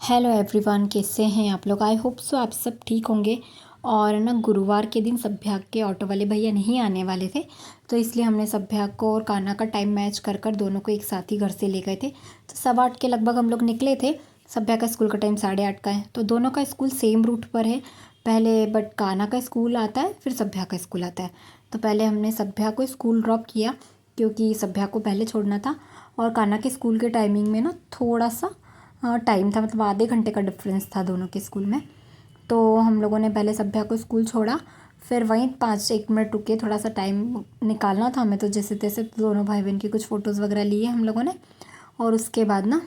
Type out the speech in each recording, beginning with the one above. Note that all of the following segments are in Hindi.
हेलो एवरीवन, कैसे हैं आप लोग। आई होप सो आप सब ठीक होंगे। और ना गुरुवार के दिन सभ्या के ऑटो वाले भैया नहीं आने वाले थे, तो इसलिए हमने सभ्या को और कान्हा का टाइम मैच कर कर दोनों को एक साथ ही घर से ले गए थे। तो 8:15 के लगभग हम लोग निकले थे। सभ्या का स्कूल का टाइम 8:30 का है, तो दोनों का स्कूल सेम रूट पर है पहले, बट कान्हा का स्कूल आता है फिर सभ्या का स्कूल आता है। तो पहले हमने सभ्या को स्कूल ड्रॉप किया क्योंकि सभ्या को पहले छोड़ना था। और कान्हा के स्कूल के टाइमिंग में ना थोड़ा सा टाइम था, मतलब आधे घंटे का डिफरेंस था दोनों के स्कूल में। तो हम लोगों ने पहले सभ्या को स्कूल छोड़ा, फिर वहीं 5-1 मिनट रुके, थोड़ा सा टाइम निकालना था हमें, तो जैसे तैसे दोनों भाई बहन की कुछ फ़ोटोज़ वगैरह लिए हम लोगों ने। और उसके बाद ना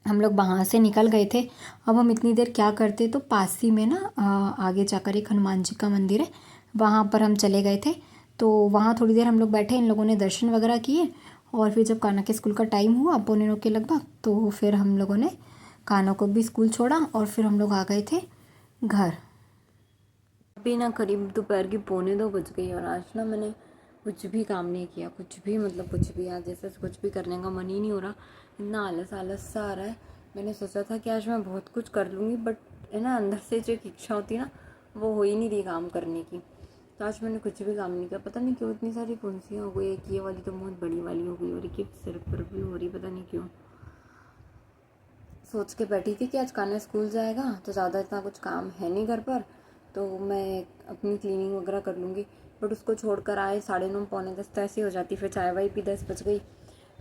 हम लोग वहाँ से निकल गए थे। अब हम इतनी देर क्या करते, तो पास ही में ना आगे जाकर एक हनुमान जी का मंदिर है, वहाँ पर हम चले गए थे। तो वहाँ थोड़ी देर हम लोग बैठे, इन लोगों ने दर्शन वगैरह किए। और फिर जब कान्हा के स्कूल का टाइम हुआ 8:45 के लगभग, तो फिर हम लोगों ने कान्हा को भी स्कूल छोड़ा और फिर हम लोग आ गए थे घर। अभी ना करीब दोपहर की 1:45 बज गई और आज ना मैंने कुछ भी काम नहीं किया, कुछ भी, मतलब कुछ भी। आज जैसे कुछ भी करने का मन ही नहीं हो रहा, इतना आलस आलस सा आ रहा है। मैंने सोचा था कि आज मैं बहुत कुछ कर लूँगी, बट है ना, अंदर से जो एक इच्छा होती है ना, वो हो ही नहीं रही काम करने की। तो आज मैंने कुछ भी काम नहीं किया। पता नहीं क्यों इतनी सारी फुंसियाँ हो गई। एक ये वाली तो बहुत बड़ी वाली हो गई और एक सिर पर भी हो रही, पता नहीं क्यों। सोच के बैठी थी कि आज कान्हा स्कूल जाएगा तो ज़्यादा इतना कुछ काम है नहीं घर पर, तो मैं अपनी क्लीनिंग वगैरह कर लूँगी। बट उसको छोड़कर आए 9:30 9:45 तो ऐसे हो जाती। फिर चाय वाय पी 10 बज गई।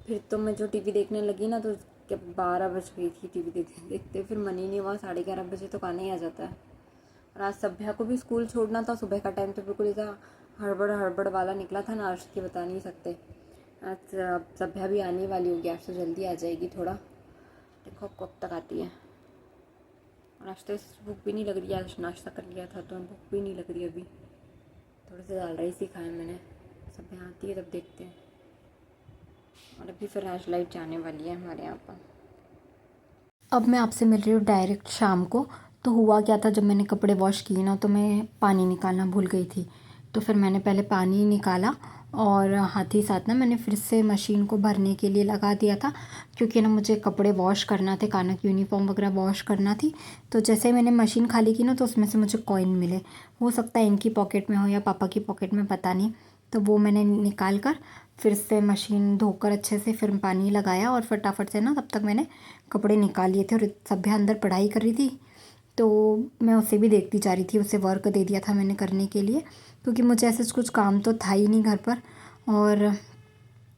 फिर तो मैं जो टीवी देखने लगी ना, तो क्या 12 बज गई थी टीवी देखते देखते। फिर मन ही नहीं हुआ, 11:30 बजे तो कान्हा ही आ जाता है। और आज सभ्या को भी स्कूल छोड़ना था। सुबह का टाइम तो बिल्कुल ऐसा हड़बड़ हड़बड़ वाला निकला था ना, आज की बता नहीं सकते। आज सभ्या भी आने वाली होगी, आज तो जल्दी आ जाएगी थोड़ा, देखो कब तक आती है। और आज तो भूख भी नहीं लग रही है, आज नाश्ता कर लिया था तो भूख भी नहीं लग रही अभी। थोड़े से दाल राइस ही खाए मैंने। सब यहाँ आती है तब देखते हैं। और अभी फिर आज लाइट जाने वाली है हमारे यहाँ पर। अब मैं आपसे मिल रही हूँ डायरेक्ट शाम को। तो हुआ क्या था, जब मैंने कपड़े वॉश किए ना, तो मैं पानी निकालना भूल गई थी। तो फिर मैंने पहले पानी निकाला और हाथ ही साथ ना मैंने फिर से मशीन को भरने के लिए लगा दिया था, क्योंकि ना मुझे कपड़े वॉश करना थे, कान्हा की यूनिफॉर्म वगैरह वॉश करना थी। तो जैसे मैंने मशीन खाली की ना, तो उसमें से मुझे कॉइन मिले। हो सकता है इनकी पॉकेट में हो या पापा की पॉकेट में, पता नहीं। तो वो मैंने निकाल कर फिर से मशीन धोकर अच्छे से फिर पानी लगाया और फटाफट से ना तब तक मैंने कपड़े निकाल लिए थे। और सभ्या अंदर पढ़ाई कर रही थी, तो मैं उसे भी देखती जा रही थी। उसे वर्क दे दिया था मैंने करने के लिए, क्योंकि मुझे ऐसे कुछ काम तो था ही नहीं घर पर। और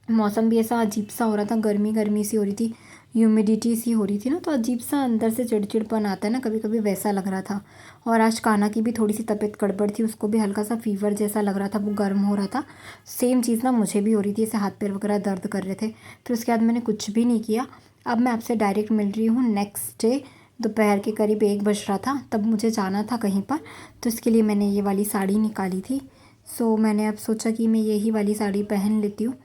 मौसम भी ऐसा अजीब सा हो रहा था, गर्मी गर्मी सी हो रही थी, ह्यूमिडिटी सी हो रही थी ना, तो अजीब सा अंदर से चिड़चिड़पन आता है ना कभी कभी, वैसा लग रहा था। और आज कान्हा की भी थोड़ी सी तबीयत गड़बड़ थी, उसको भी हल्का सा फीवर जैसा लग रहा था, वो गर्म हो रहा था। सेम चीज़ ना मुझे भी हो रही थी, ऐसे हाथ पैर वगैरह दर्द कर रहे थे। फिर उसके बाद मैंने कुछ भी नहीं किया। अब मैं आपसे डायरेक्ट मिल रही हूँ नेक्स्ट डे। दोपहर के करीब 1 बज रहा था, तब मुझे जाना था कहीं पर, तो इसके लिए मैंने ये वाली साड़ी निकाली थी। सो मैंने अब सोचा कि मैं यही वाली साड़ी पहन लेती हूँ।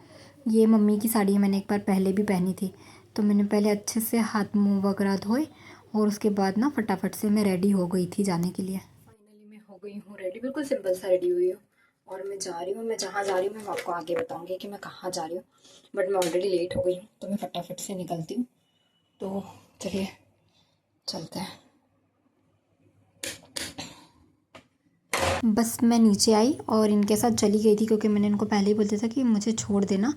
ये मम्मी की साड़ी है, मैंने एक बार पहले भी पहनी थी। तो मैंने पहले अच्छे से हाथ मुंह वगैरह धोए और उसके बाद ना फटाफट से मैं रेडी हो गई थी जाने के लिए। फाइनली मैं हो गई हूँ रेडी, बिल्कुल सिंपल सा रेडी हुई हूँ। और मैं जा रही हूँ, मैं जहाँ जा रही हूँ मैं आपको आगे बताऊँगी कि मैं कहाँ जा रही हूँ। बट मैं ऑलरेडी लेट हो गई हूँ, तो मैं फटाफट से निकलती हूँ। तो चलिए चलते हैं। बस मैं नीचे आई और इनके साथ चली गई थी, क्योंकि मैंने इनको पहले ही बोल दिया था कि मुझे छोड़ देना।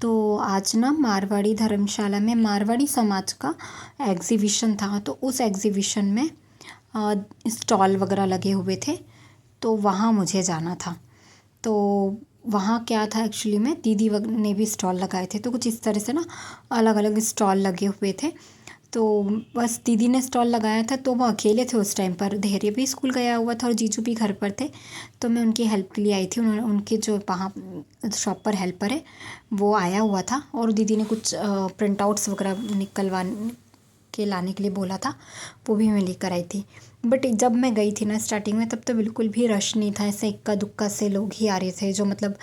तो आज ना मारवाड़ी धर्मशाला में मारवाड़ी समाज का एग्ज़िबिशन था, तो उस एग्ज़िबिशन में स्टॉल वगैरह लगे हुए थे, तो वहाँ मुझे जाना था। तो वहाँ क्या था एक्चुअली में, दीदी ने भी स्टॉल लगाए थे, तो कुछ इस तरह से ना अलग अलग स्टॉल लगे हुए थे। तो बस दीदी ने स्टॉल लगाया था, तो वो अकेले थे उस टाइम पर। धैर्य भी स्कूल गया हुआ था और जीजू भी घर पर थे, तो मैं उनकी हेल्प के लिए आई थी। उन्होंने, उनके जो वहाँ शॉप पर हेल्पर है वो आया हुआ था, और दीदी ने कुछ प्रिंट आउट्स वगैरह निकलवा के लाने के लिए बोला था, वो भी मैं लेकर आई थी। बट जब मैं गई थी ना स्टार्टिंग में, तब तो बिल्कुल भी रश नहीं था, ऐसे इक्का दुक्का से लोग ही आ रहे थे, जो मतलब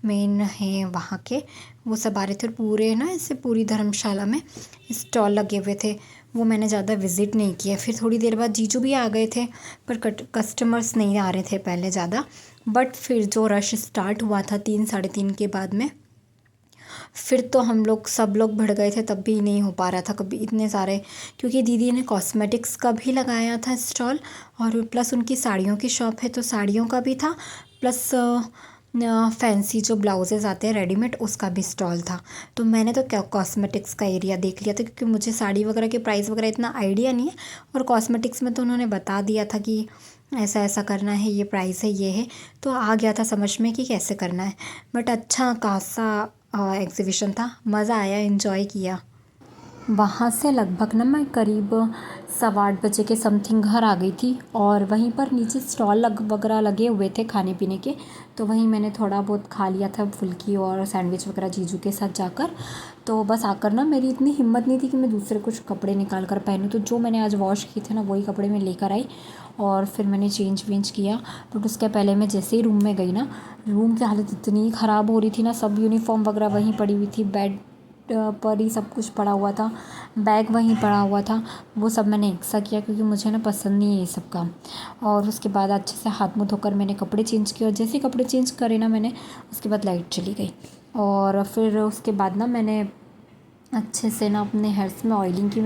मेन हैं वहाँ के, वो सब आ रहे थे। और पूरे ना ऐसे पूरी धर्मशाला में स्टॉल लगे हुए थे, वो मैंने ज़्यादा विज़िट नहीं किया। फिर थोड़ी देर बाद जीजू भी आ गए थे, पर कस्टमर्स नहीं आ रहे थे पहले ज़्यादा। बट फिर जो रश स्टार्ट हुआ था 3 साढ़े 3 के बाद में, फिर तो हम लोग सब लोग भिड़ गए थे, तब भी नहीं हो पा रहा था कभी इतने सारे, क्योंकि दीदी ने कॉस्मेटिक्स का भी लगाया था स्टॉल, और प्लस उनकी साड़ियों की शॉप है तो साड़ियों का भी था, प्लस फैंसी जो ब्लाउजेज़ आते हैं रेडीमेड उसका भी स्टॉल था। तो मैंने तो क्या कॉस्मेटिक्स का एरिया देख लिया था, क्योंकि मुझे साड़ी वगैरह के प्राइस वगैरह इतना आइडिया नहीं है, और कॉस्मेटिक्स में तो उन्होंने बता दिया था कि ऐसा ऐसा करना है, ये प्राइस है, ये है, तो आ गया था समझ में कि कैसे करना है। बट अच्छा खासा एग्जीबिशन था, मज़ा आया, इन्जॉय किया। वहाँ से लगभग ना मैं करीब 7:15 के समथिंग घर आ गई थी, और वहीं पर नीचे स्टॉल वगैरह लगे हुए थे खाने पीने के, तो वहीं मैंने थोड़ा बहुत खा लिया था, फुल्की और सैंडविच वगैरह जीजू के साथ जाकर। तो बस आकर ना मेरी इतनी हिम्मत नहीं थी कि मैं दूसरे कुछ कपड़े निकाल कर पहनूँ, तो जो मैंने आज वॉश किए थे ना वही कपड़े मैं लेकर आई, और फिर मैंने चेंज वेंज किया। बट उसके पहले मैं जैसे ही रूम में गई ना, रूम की हालत इतनी ख़राब हो रही थी ना, सब यूनिफॉर्म वगैरह वहीं पड़ी हुई थी, बेड पर ही सब कुछ पड़ा हुआ था, बैग वहीं पड़ा हुआ था, वो सब मैंने एकसा किया, क्योंकि मुझे ना पसंद नहीं है ये सब काम। और उसके बाद अच्छे से हाथ मुँह धोकर मैंने कपड़े चेंज किए, और जैसे ही कपड़े चेंज करे ना मैंने, उसके बाद लाइट चली गई, और फिर उसके बाद ना मैंने अच्छे से ना अपने हेयर्स में ऑयलिंग की।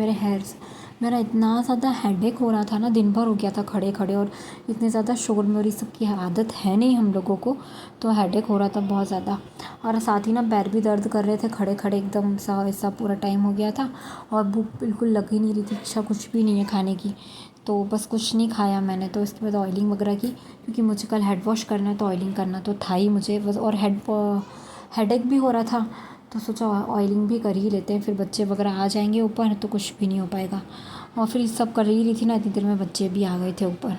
मेरा इतना ज़्यादा हेडेक हो रहा था ना, दिन भर हो गया था खड़े खड़े, और इतनी ज़्यादा शोर में, और ये सब की आदत है नहीं हम लोगों को, तो हेडेक हो रहा था बहुत ज़्यादा, और साथ ही ना पैर भी दर्द कर रहे थे, खड़े खड़े एकदम सा ऐसा पूरा टाइम हो गया था, और भूख बिल्कुल लग ही नहीं रही थी, इच्छा कुछ भी नहीं है खाने की। तो बस कुछ नहीं खाया मैंने, तो इसके बाद ऑयलिंग वगैरह की, क्योंकि मुझे कल हेड वॉश करना है, तो ऑयलिंग करना तो था ही मुझे बस, और हेडेक भी हो रहा था, तो सोचा ऑयलिंग भी कर ही लेते हैं, फिर बच्चे वगैरह आ जाएंगे ऊपर तो कुछ भी नहीं हो पाएगा। और फिर सब कर ही रही थी ना, इतनी देर में बच्चे भी आ गए थे ऊपर।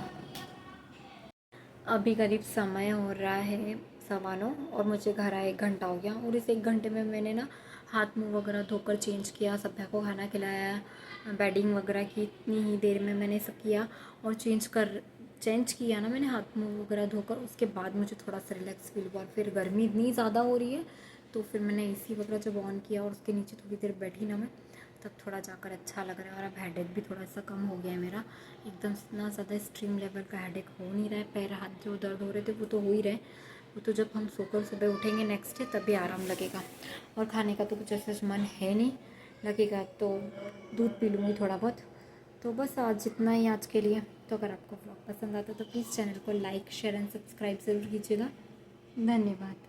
अभी करीब समय हो रहा है 9:15, और मुझे घर आए 1 घंटा हो गया, और इस 1 घंटे में मैंने ना हाथ मुंह वगैरह धोकर चेंज किया, सभ्या को खाना खिलाया, बेडिंग वगैरह की, इतनी ही देर में मैंने सब किया, और चेंज किया ना मैंने हाथ मुंह वगैरह धोकर, उसके बाद मुझे थोड़ा सा रिलैक्स फील हुआ। फिर गर्मी इतनी ज़्यादा हो रही है, तो फिर मैंने एसी वगैरह जब ऑन किया और उसके नीचे थोड़ी देर बैठी ना मैं, तब थोड़ा जाकर अच्छा लग रहा है, और अब हेडेक भी थोड़ा सा कम हो गया है मेरा, एकदम इतना ज़्यादा एक्सट्रीम लेवल का हेडेक हो नहीं रहा है। पैर हाथ जो दर्द हो रहे थे वो तो हो ही रहे, वो तो जब हम सोकर सुबह उठेंगे नेक्स्ट डे तभी आराम लगेगा। और खाने का तो कुछ ऐसा मन है नहीं, लगेगा तो दूध पी लूँगी थोड़ा बहुत। तो बस आज इतना ही आज के लिए। तो अगर आपको व्लॉग पसंद आता तो प्लीज़ चैनल को लाइक शेयर एंड सब्सक्राइब ज़रूर कीजिएगा। धन्यवाद।